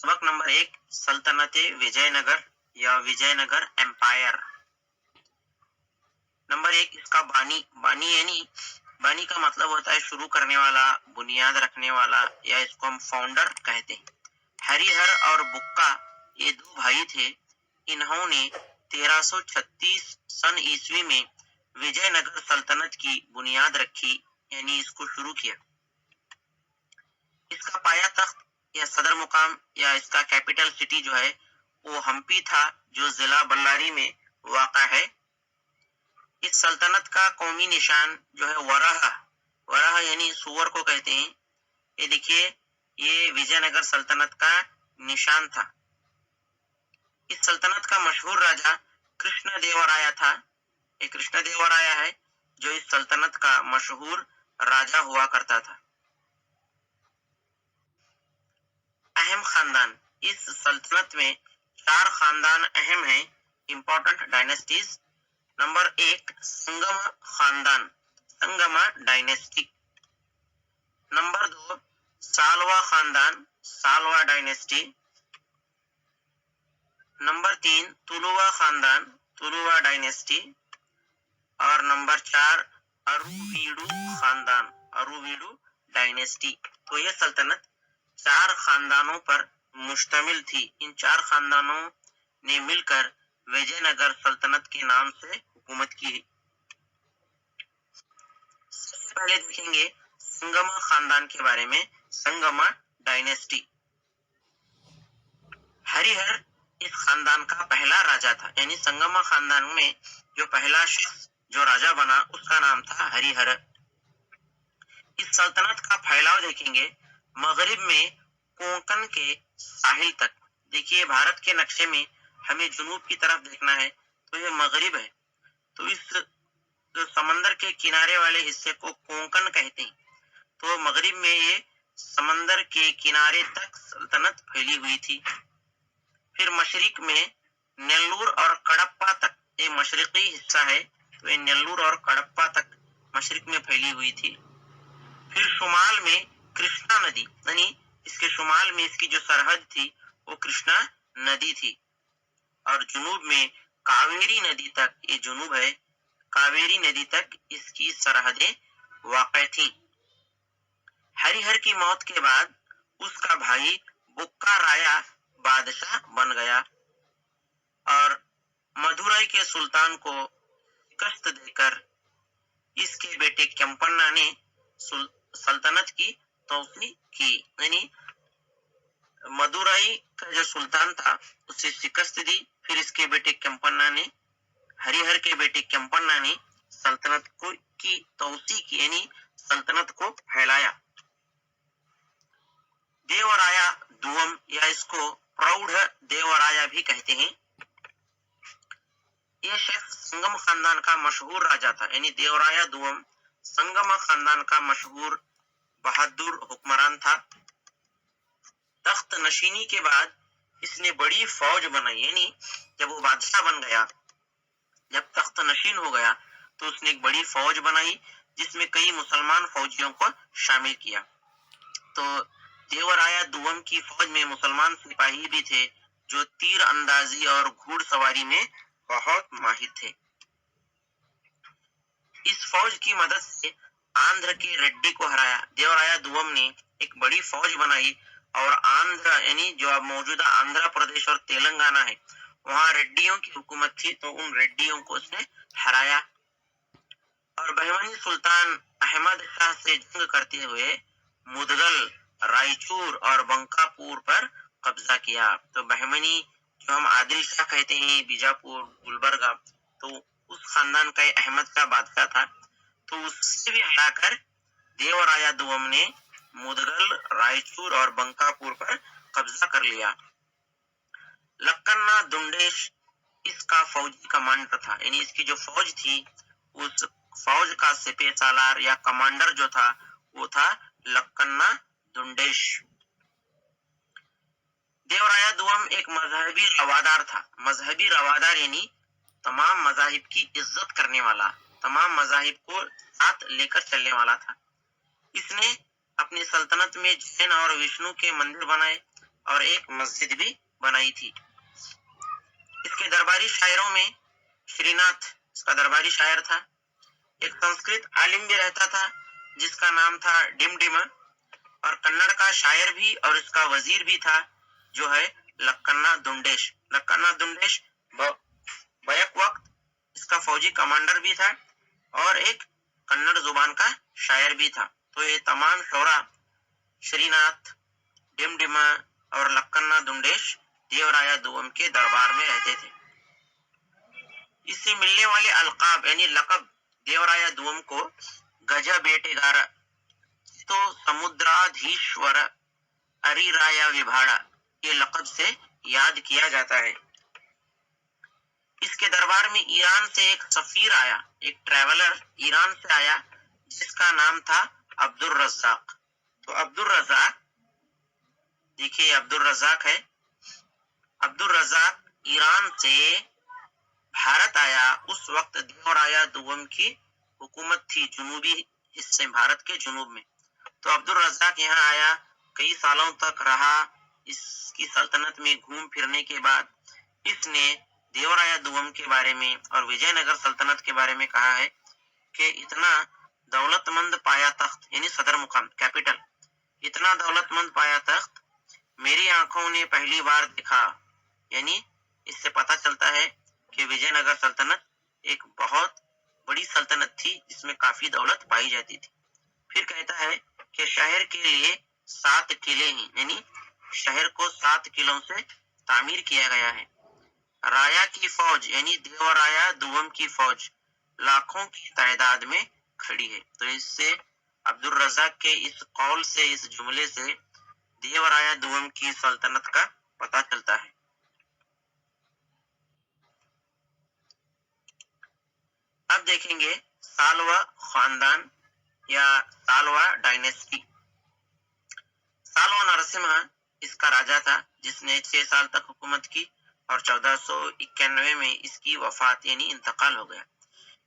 सबक नंबर 1, सल्तनत विजयनगर या विजयनगर एम्पायर। नंबर 1, इसका बानी। बानी का मतलब होता है शुरू करने वाला, बुनियाद रखने वाला, या इसको हम फाउंडर कहते हैं। हरिहर और बुक्का ये दो भाई थे। इन्होंने 1336 सन ईस्वी में विजयनगर सल्तनत की बुनियाद रखी, यानी इसको शुरू किया। इसका पाया तख्त या सदर मुकाम या इसका कैपिटल सिटी जो है वो हम्पी था, जो जिला बल्लारी में वाक़ा है। इस सल्तनत का कौमी निशान जो है वराह यानी सुअर को कहते हैं। ये देखिए, ये विजयनगर सल्तनत का निशान था। इस सल्तनत का मशहूर राजा कृष्णदेवराया था। ये कृष्णदेवराया है जो इस सल्तनत का मशहूर राजा हुआ करता था। अहम खानदान। इस सल्तनत में 4 खानदान अहम हैं, इंपॉर्टेंट डायनेस्टीज। नंबर 1, संगम खानदान, संगमा डायनेस्टी। नंबर 2, सालवा खानदान, सालवा डायनेस्टी। नंबर 3, तुलुवा खानदान, तुलुवा डायनेस्टी। और नंबर 4, अरुवीडू खानदान, अरुवीडू डायनेस्टी। तो यह सल्तनत 4 खानदानों पर मुश्तमिल थी। इन 4 खानदानों ने मिलकर विजयनगर सल्तनत के नाम से हुकूमत की। सबसे पहले देखेंगे संगमा खानदान के बारे में, संगमा डायनेस्टी। हरिहर इस खानदान का पहला राजा था, यानी संगमा खानदान में जो पहला शख्स जो राजा बना उसका नाम था हरिहर। इस सल्तनत का फैलाव देखेंगे मगरिब में कोंकण के साहिल तक। देखिए, भारत के नक्शे में हमें जुनूब की तरफ देखना है तो यह मगरिब है। तो इस जो समंदर के किनारे वाले हिस्से को कोंकण कहते हैं। तो मगरिब में ये समंदर के किनारे तक सल्तनत फैली हुई थी। फिर मशरिक में नेल्लूर और कडप्पा तक, ये मशरिकी हिस्सा है, तो ये नेल्लूर और कडप्पा तक मशरिक में फैली हुई थी। फिर शुमाल में कृष्णा नदी, यानी इसके शुमाल में इसकी जो सरहद थी वो कृष्णा नदी थी। और जुनूब में कावेरी नदी तक, ये जुनूब है, कावेरी नदी तक इसकी सरहदें वाक़ थी। हरिहर की मौत के बाद उसका भाई बुक्का राया बादशाह बन गया और मदुरई के सुल्तान को शिकस्त देकर इसके बेटे केम्पन्ना ने सल्तनत की तौसी की, यानी मदुरई का जो सुल्तान था उसे शिकस्त दी। फिर इसके बेटे केम्पन्ना ने, हरिहर के बेटे केम्पन्ना ने सल्तनत को की तौसी की, यानी सल्तनत को फैलाया। देवराया दुवम या इसको प्रौढ़ देवराया भी कहते हैं। यह शख्स संगम खानदान का मशहूर राजा था, यानी देवराया दुवम संगम खानदान का मशहूर बहादुर हुक्मरान था। तख्त नशीनी के बाद इसने बड़ी फौज बनाई, यानी जब वो बादशाह बन गया, जब तख्त नशीन हो गया तो उसने एक बड़ी फौज बनाई जिसमें कई मुसलमान फौजियों को शामिल किया। तो देवराया दुवम की फौज में मुसलमान सिपाही भी थे जो तीर अंदाजी और घुड़सवारी में बहुत माहिर थे। इस फौज की मदद से आंध्र के रेड्डी को हराया। देवराया दुवम ने एक बड़ी फौज बनाई और आंध्र, यानी जो अब मौजूदा आंध्र प्रदेश और तेलंगाना है, वहां रेड्डियों की हुकूमत थी, तो उन रेड्डियों को उसने हराया। और बहमनी सुल्तान अहमद शाह से जंग करते हुए मुदगल, रायचूर और बंकापुर पर कब्जा किया। तो बहमनी जो हम आदिल शाह कहते हैं, बीजापुर, गुलबर्गा, तो उस खानदान का अहमद शाह बादशाह था। तो उससे भी हराकर देवराया दुवम ने मुदगल, रायचूर और बंकापुर पर कब्जा कर लिया। लक्कन्ना दुंडेश इसका फौजी कमांडर था, यानी इसकी जो फौज थी उस फौज का सिपह सालार या कमांडर जो था वो था लक्कन्ना दुंडेश। देवराया दुवम एक मजहबी रवादार था। मजहबी रवादार यानी तमाम मजाहिब की इज्जत करने वाला, तमाम मजाहिब को साथ लेकर चलने वाला था। इसने अपनी सल्तनत में जैन और विष्णु के मंदिर बनाए, اور ایک مسجد بھی بنائی تھی۔ اس کے درباری شاعروں میں شری ناتھ اس کا درباری شاعر تھا۔ ایک سنسکرت عالم بھی رہتا تھا جس کا نام تھا ڈم ڈما، اور کنڑ کا شاعر بھی اور اس کا وزیر بھی تھا جو ہے لکھنا دنڈیش۔ لکھنا دنڈیش بیک وقت اس کا فوجی کمانڈر بھی تھا اور ایک کنڑ زبان کا شاعر بھی تھا۔ تو یہ تمام شعرا شری ناتھ، ڈم ڈما اور لکھنا دنڈیش دیورایا دوم کے دربار میں رہتے تھے۔ اس سے ملنے والے القاب یعنی لقب دیورایا دوم کو گج بیٹے گار تو سمدرادھیشور اری رایا وبھاڑا یہ لقب سے یاد کیا جاتا ہے۔ اس کے دربار میں ایران سے ایک سفیر آیا، ایک ٹریولر ایران سے آیا جس کا نام تھا عبد الرزاق۔ تو عبد الرزاق دیکھیے عبد الرزاق ہے، عبد الرزاق ایران سے بھارت آیا۔ اس وقت دیورایا دوم کی حکومت تھی جنوبی حصے بھارت کے جنوب میں۔ تو عبد الرزاق یہاں آیا، کئی سالوں تک رہا۔ اس کی سلطنت میں گھوم پھرنے کے بعد اس نے دیورایا دوم کے بارے میں اور وجے نگر سلطنت کے بارے میں کہا ہے کہ اتنا دولت مند پایا تخت یعنی صدر مقام کیپٹل، اتنا دولت مند پایا تخت میری آنکھوں نے پہلی بار دیکھا۔ یعنی اس سے پتہ چلتا ہے کہ وجے نگر سلطنت ایک بہت بڑی سلطنت تھی جس میں کافی دولت پائی جاتی تھی۔ پھر کہتا ہے کہ شہر کے لیے 7 قلعے ہیں، یعنی شہر کو 7 قلعوں سے تعمیر کیا گیا ہے۔ رایا کی فوج یعنی دیورایا دوم کی فوج لاکھوں کی تعداد میں کھڑی ہے۔ تو اس سے عبد الرزاق کے اس قول سے، اس جملے سے دیورایا دوم کی سلطنت کا پتہ چلتا ہے۔ اب دیکھیں گے سالوا خاندان یا سالوا ڈائنیسٹی۔ سالوا نرسمہا اس کا راجا تھا جس نے 6 سال تک حکومت کی اور 1491 میں اس کی وفات یعنی انتقال ہو گیا۔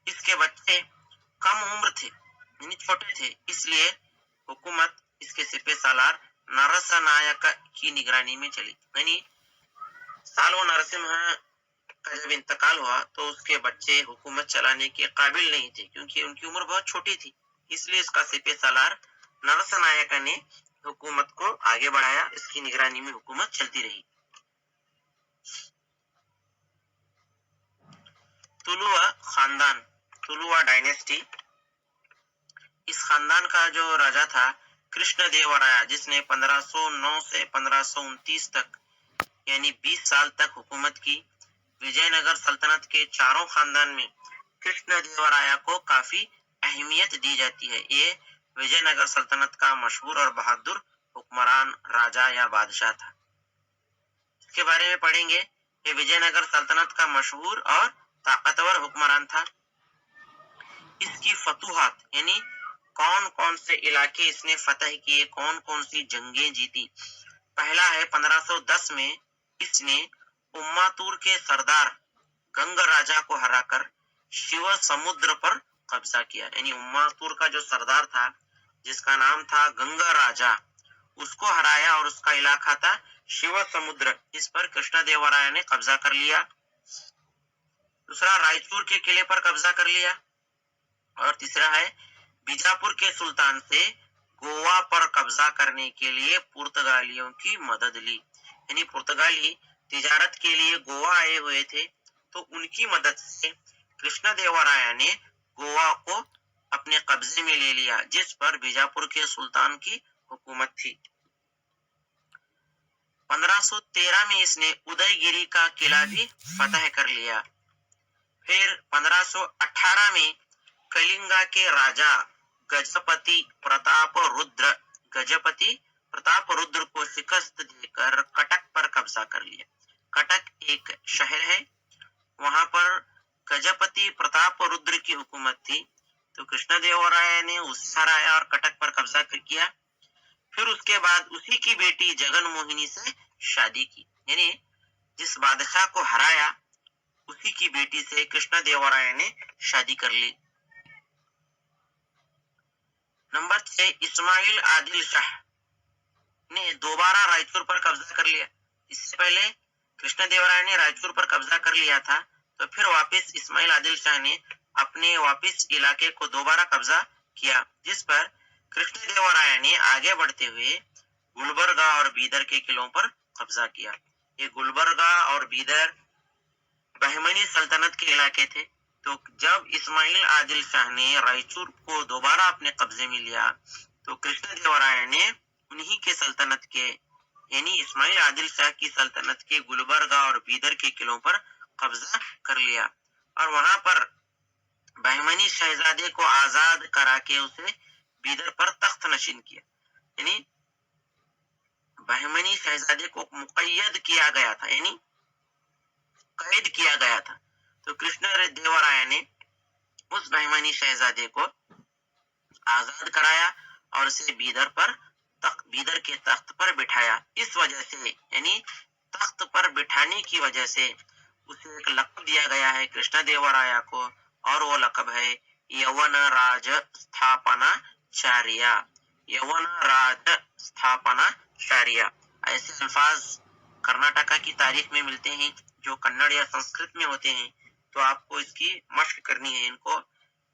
اس کے بچے کم عمر تھے یعنی چھوٹے تھے، اس لیے حکومت اس کے سپہ سالار نرسا نائک کی نگرانی میں چلی۔ یعنی سالوا نرسمہا کا جب انتقال ہوا تو اس کے بچے حکومت چلانے کے قابل نہیں تھے کیونکہ ان کی عمر بہت چھوٹی تھی، اس لیے اس کا سپہ سالار نرسا نائک نے حکومت کو آگے بڑھایا، اس کی نگرانی میں حکومت چلتی رہی۔ تلوا خاندان، تلوا ڈائنیسٹی، اس خاندان کا جو راجا تھا کرشن دیورایا جس نے 1509 سے 1529 تک یعنی 20 سال تک حکومت کی۔ وجے نگر سلطنت کے چاروں خاندان میں کرشن دیورایا کو کافی اہمیت دی جاتی ہے۔ یہ وجے نگر سلطنت کا مشہور اور بہادر حکمران راجا یا بادشاہ تھا۔ اس کے بارے میں پڑھیں گے کہ وجے نگر سلطنت کا مشہور اور طاقتور حکمران تھا۔ اس کی فتوحات یعنی کون کون سے علاقے اس نے فتح کیے، کون کون سی جنگیں جیتی۔ پہلا ہے 1510 میں اس نے اماتور کے سردار گنگ راجا کو ہرا کر شیو سمدر پر قبضہ کیا۔ یعنی اماتور کا جو سردار تھا جس کا نام تھا گنگ راجا، اس کو ہرایا اور اس کا علاقہ تھا شیو سمدر، اس پر کرشن دیورایا نے قبضہ کر لیا۔ دوسرا رائچور کے قلعے پر قبضہ کر لیا، اور تیسرا ہے بیجاپور کے سلطان سے گوا پر قبضہ کرنے کے لیے پرتگالیوں کی مدد لی۔ یعنی پرتگالی تجارت کے لیے گوا آئے ہوئے تھے تو ان کی مدد سے کرشن دیورایا نے گوا کو اپنے قبضے میں لے لیا جس پر بیجاپور کے سلطان کی حکومت تھی۔ 1513 میں اس نے ادے گیری کا قلعہ بھی فتح کر لیا۔ پھر 1518 میں کلنگا کے راجا گجپتی پرتاپ رودر کو شکست دے کر کٹک پر قبضہ کر لیا۔ کٹک ایک شہر ہے، وہاں پر گجپتی پرتاپ رودر کی حکومت تھی، تو کرشن دیورایا نے اسے ہرایا اور کٹک پر قبضہ کیا۔ پھر اس کے بعد اسی کی بیٹی جگن موہنی سے شادی کی، یعنی جس بادشاہ کو ہرایا اسی کی بیٹی سے کرشن دیورایا نے شادی کر لی۔ نمبر 6 اسماعیل عادل شاہ ने दोबारा रायचूर पर कब्जा कर लिया। इससे पहले कृष्णदेवराय ने रायचूर पर कब्जा कर लिया था, तो फिर वापस इस्माइल आदिल शाह ने अपने वापस इलाके को दोबारा कब्जा किया, जिस पर कृष्णदेवराय ने आगे बढ़ते हुए गुलबर्गा और बीदर के किलों पर कब्जा किया। ये गुलबर्गा और बीदर बहमनी सल्तनत के इलाके थे। तो जब इस्माइल आदिल शाह ने रायचूर को दोबारा अपने कब्जे में लिया, तो कृष्णदेवराय ने उन्हीं के सल्तनत के यानी इस्माइल आदिल शाह की सल्तनत के गुलबर्गा और बीदर के किलों पर कब्जा कर लिया और वहां पर बहमनी शहजादे को आजाद करा के उसे बीदर पर तख्त नशीन किया। यानी बहमनी शहजादे को मुक़य्यद किया गया था, यानी कैद किया गया था। तो कृष्णदेवराय ने उस बहमनी शहजादे को आजाद कराया और उसे बीदर के तख्त पर बिठाया। इस वजह से यानी तख्त पर बिठाने की वजह से उसे एक लक़ब दिया गया है कृष्णदेवराय को, और वो लक़ब है यवन राज स्थापनाचार्य। यवन राज स्थापनाचार्य ऐसे अल्फाज कर्नाटका की तारीख में मिलते हैं जो कन्नड़ या संस्कृत में होते हैं। तो आपको इसकी मशक करनी है, इनको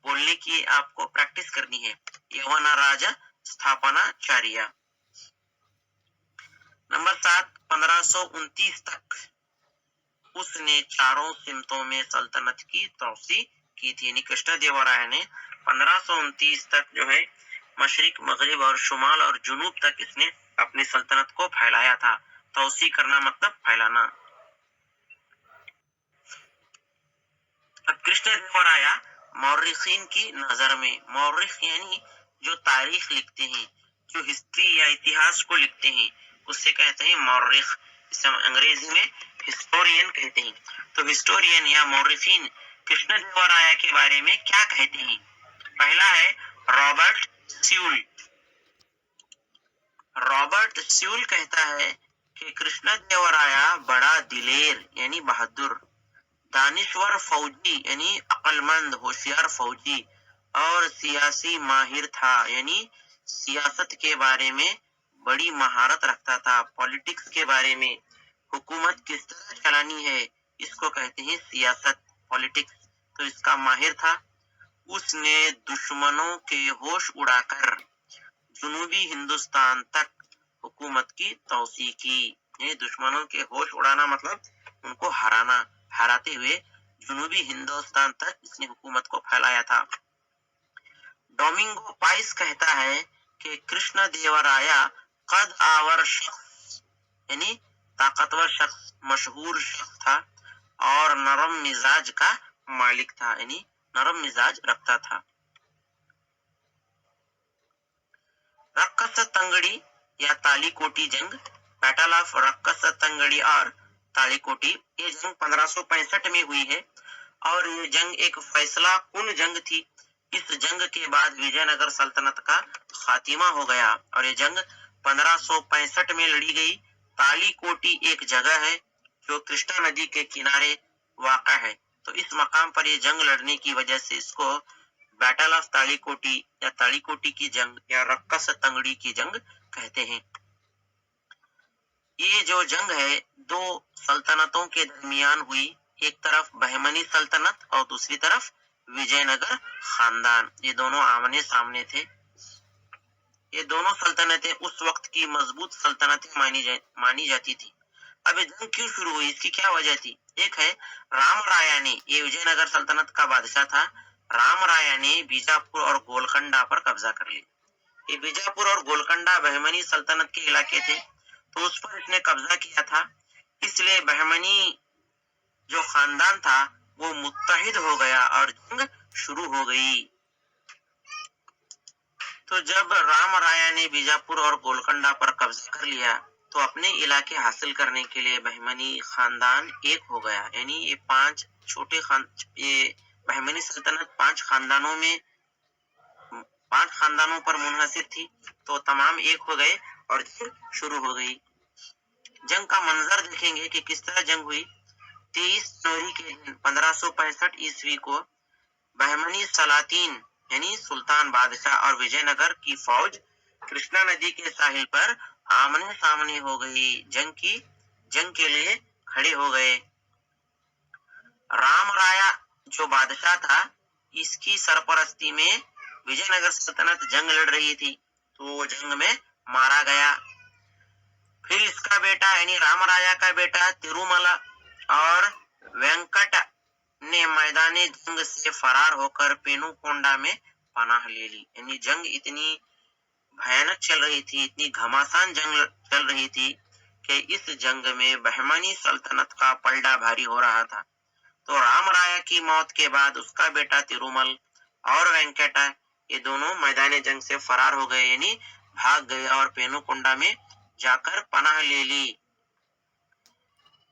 बोलने की आपको प्रैक्टिस करनी है। यवन राज स्थापनाचार्य। नंबर 7, 1529 तक उसने चारों सिमतों में सल्तनत की तौसी की थी। यानी कृष्णदेवराय ने 1529 तक जो है मशरिक, मगरिब और शुमाल और जुनूब तक इसने अपनी सल्तनत को फैलाया था। तौसी करना मतलब फैलाना। अब कृष्णदेवराय मौर्रिखीन की नजर में, मौर्रिख यानी जो तारीख लिखते हैं, जो हिस्ट्री या इतिहास को लिखते हैं, उससे कहते हैं मौर्रिख। इसे अंग्रेजी में हिस्टोरियन कहते हैं। तो हिस्टोरियन या मौर्रिखीन कृष्णदेवराय के बारे में क्या कहते हैं? पहला है रॉबर्ट स्यूल। रॉबर्ट स्यूल कहता है कि कृष्णदेवराय बड़ा दिलेर यानी बहादुर, दानिश्वर फौजी यानी अक्लमंद होशियार फौजी, और सियासी माहिर था, यानी सियासत के बारे में बड़ी महारत रखता था। पॉलिटिक्स के बारे में, हुकूमत किस तरह चलानी है, इसको कहते हैं सियासत, पॉलिटिक्स। तो इसका माहिर था। उसने दुश्मनों के होश उड़ाकर जुनूबी हिंदुस्तान तक हुकूमत की तौसी की। ये दुश्मनों के होश उड़ाना मतलब उनको हराते हुए जुनूबी हिंदुस्तान तक इसने हुकूमत को फैलाया था। डोमिंगो पाइस कहता है कि कृष्णदेवराय कद आवर शख्स यानी ताकतवर शख्स, मशहूर शख्स था और नरम मिजाज का मालिक था, यानी नरम मिजाज रखता था। रक्कस तंगड़ी या तालीकोटी जंग, बैटल ऑफ रक्कस तंगड़ी और तालीकोटी, ये जंग 1565 में हुई है और ये जंग एक फैसला कुन जंग थी। इस जंग के बाद विजयनगर सल्तनत का खात्मा हो गया और ये जंग 1565 में लड़ी गई। तालीकोटी एक जगह है जो कृष्णा नदी के किनारे वाक़ा है। तो इस मकाम पर ये जंग लड़ने की वजह से इसको बैटल ऑफ तालीकोटी या तालीकोटी की जंग या रक्कस तंगड़ी की जंग कहते हैं। ये जो जंग है दो सल्तनतों के दरमियान हुई, एक तरफ बहमनी सल्तनत और दूसरी तरफ विजयनगर खानदान। ये दोनों आमने सामने थे। ये दोनों सल्तनतें उस वक्त की मजबूत सल्तनतें मानी जाती थी। अब ये जंग क्यों शुरू हुई, इसकी क्या वजह थी? एक है राम राया ने, ये विजयनगर सल्तनत का बादशाह था, राम राया ने बीजापुर और गोलकंडा पर कब्जा कर लिया। ये बीजापुर और गोलकंडा बहमनी सल्तनत के इलाके थे, तो उस पर इसने कब्जा किया था। इसलिए बहमनी जो खानदान था वो मुत्तहिद हो गया और जंग शुरू हो गई। तो जब राम राया ने बीजापुर और गोलकंडा पर कब्जा कर लिया, तो अपने इलाके हासिल करने के लिए बहमनी खानदान एक हो गया। यानी ये ये बहमनी सल्तनत 5 खानदानों पर मुनहसिर थी, तो तमाम एक हो गए और जंग शुरू हो गई। जंग का मंजर देखेंगे कि किस तरह जंग हुई। 23 जनवरी के दिन 1565 ईस्वी को बहमनी सलातीन यानी सुल्तान बादशाह और विजयनगर की फौज कृष्णा नदी के साहिल पर आमने सामने हो गई, जंग के लिए खड़े हो गए। राम राया जो बादशाह था, इसकी सरपरस्ती में विजयनगर सल्तनत जंग लड़ रही थी, तो वो जंग में मारा गया। फिर इसका बेटा यानी राम राया का बेटा तिरुमला और वेंकट ने मैदानी जंग से फरार होकर पेनुकोंडा में पनाह ले ली। यानी जंग इतनी भयानक चल रही थी, इतनी घमासान जंग चल रही थी कि इस जंग में बहमनी सल्तनत का पलड़ा भारी हो रहा था। तो राम राया की मौत के बाद उसका बेटा तिरुमल और वेंकट ये दोनों मैदानी जंग से फरार हो गए, यानी भाग गए और पेनुकोंडा में जाकर पनाह ले ली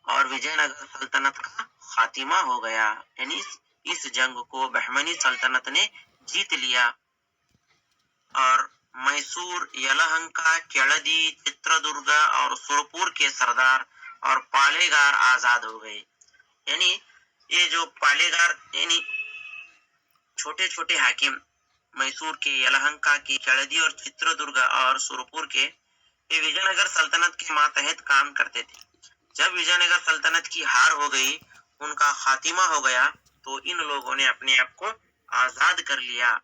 और विजयनगर सल्तनत का खातिमा हो गया। यानी इस जंग को बहमनी सल्तनत ने जीत लिया और मैसूर, यलहंका, केळदी, चित्रदुर्ग और सुरपुर के सरदार और पालेगार आजाद हो गए। यानी ये जो पालेगार यानी छोटे छोटे हाकिम मैसूर के, यलहंका के, केळदी और चित्रदुर्ग और सुरपुर के, ये विजयनगर सल्तनत के मातहत काम करते थे। जब विजयनगर सल्तनत की हार हो गई, उनका खातिमा हो गया, तो इन लोगों ने अपने आप को आजाद कर लिया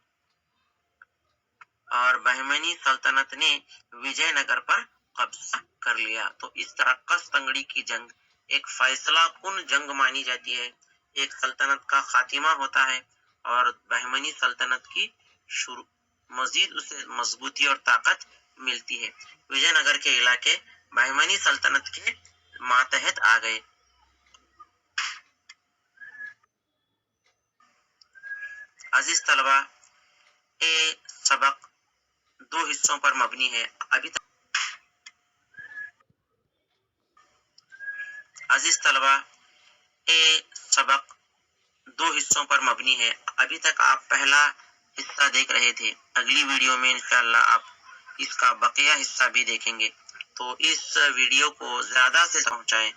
और बहमनी सल्तनत ने विजयनगर पर कब्जा कर लिया। तो इस तरह कस-तंगड़ी की जंग एक फैसला कुन जंग मानी जाती है। एक सल्तनत का खातिमा होता है और बहमनी सल्तनत की शुरू मजीद उसे मजबूती और ताकत मिलती है। विजयनगर के इलाके बहमनी सल्तनत के मातहत आ गए। अजीज तलबा, ये सबक दो हिस्सों पर मबनी है। अजीज तलबा, ये सबक दो हिस्सों पर मबनी है। अभी तक आप पहला हिस्सा देख रहे थे। अगली वीडियो में इंशाअल्लाह आप इसका बकिया हिस्सा भी देखेंगे। तो इस वीडियो को ज्यादा से पहुंचाएं।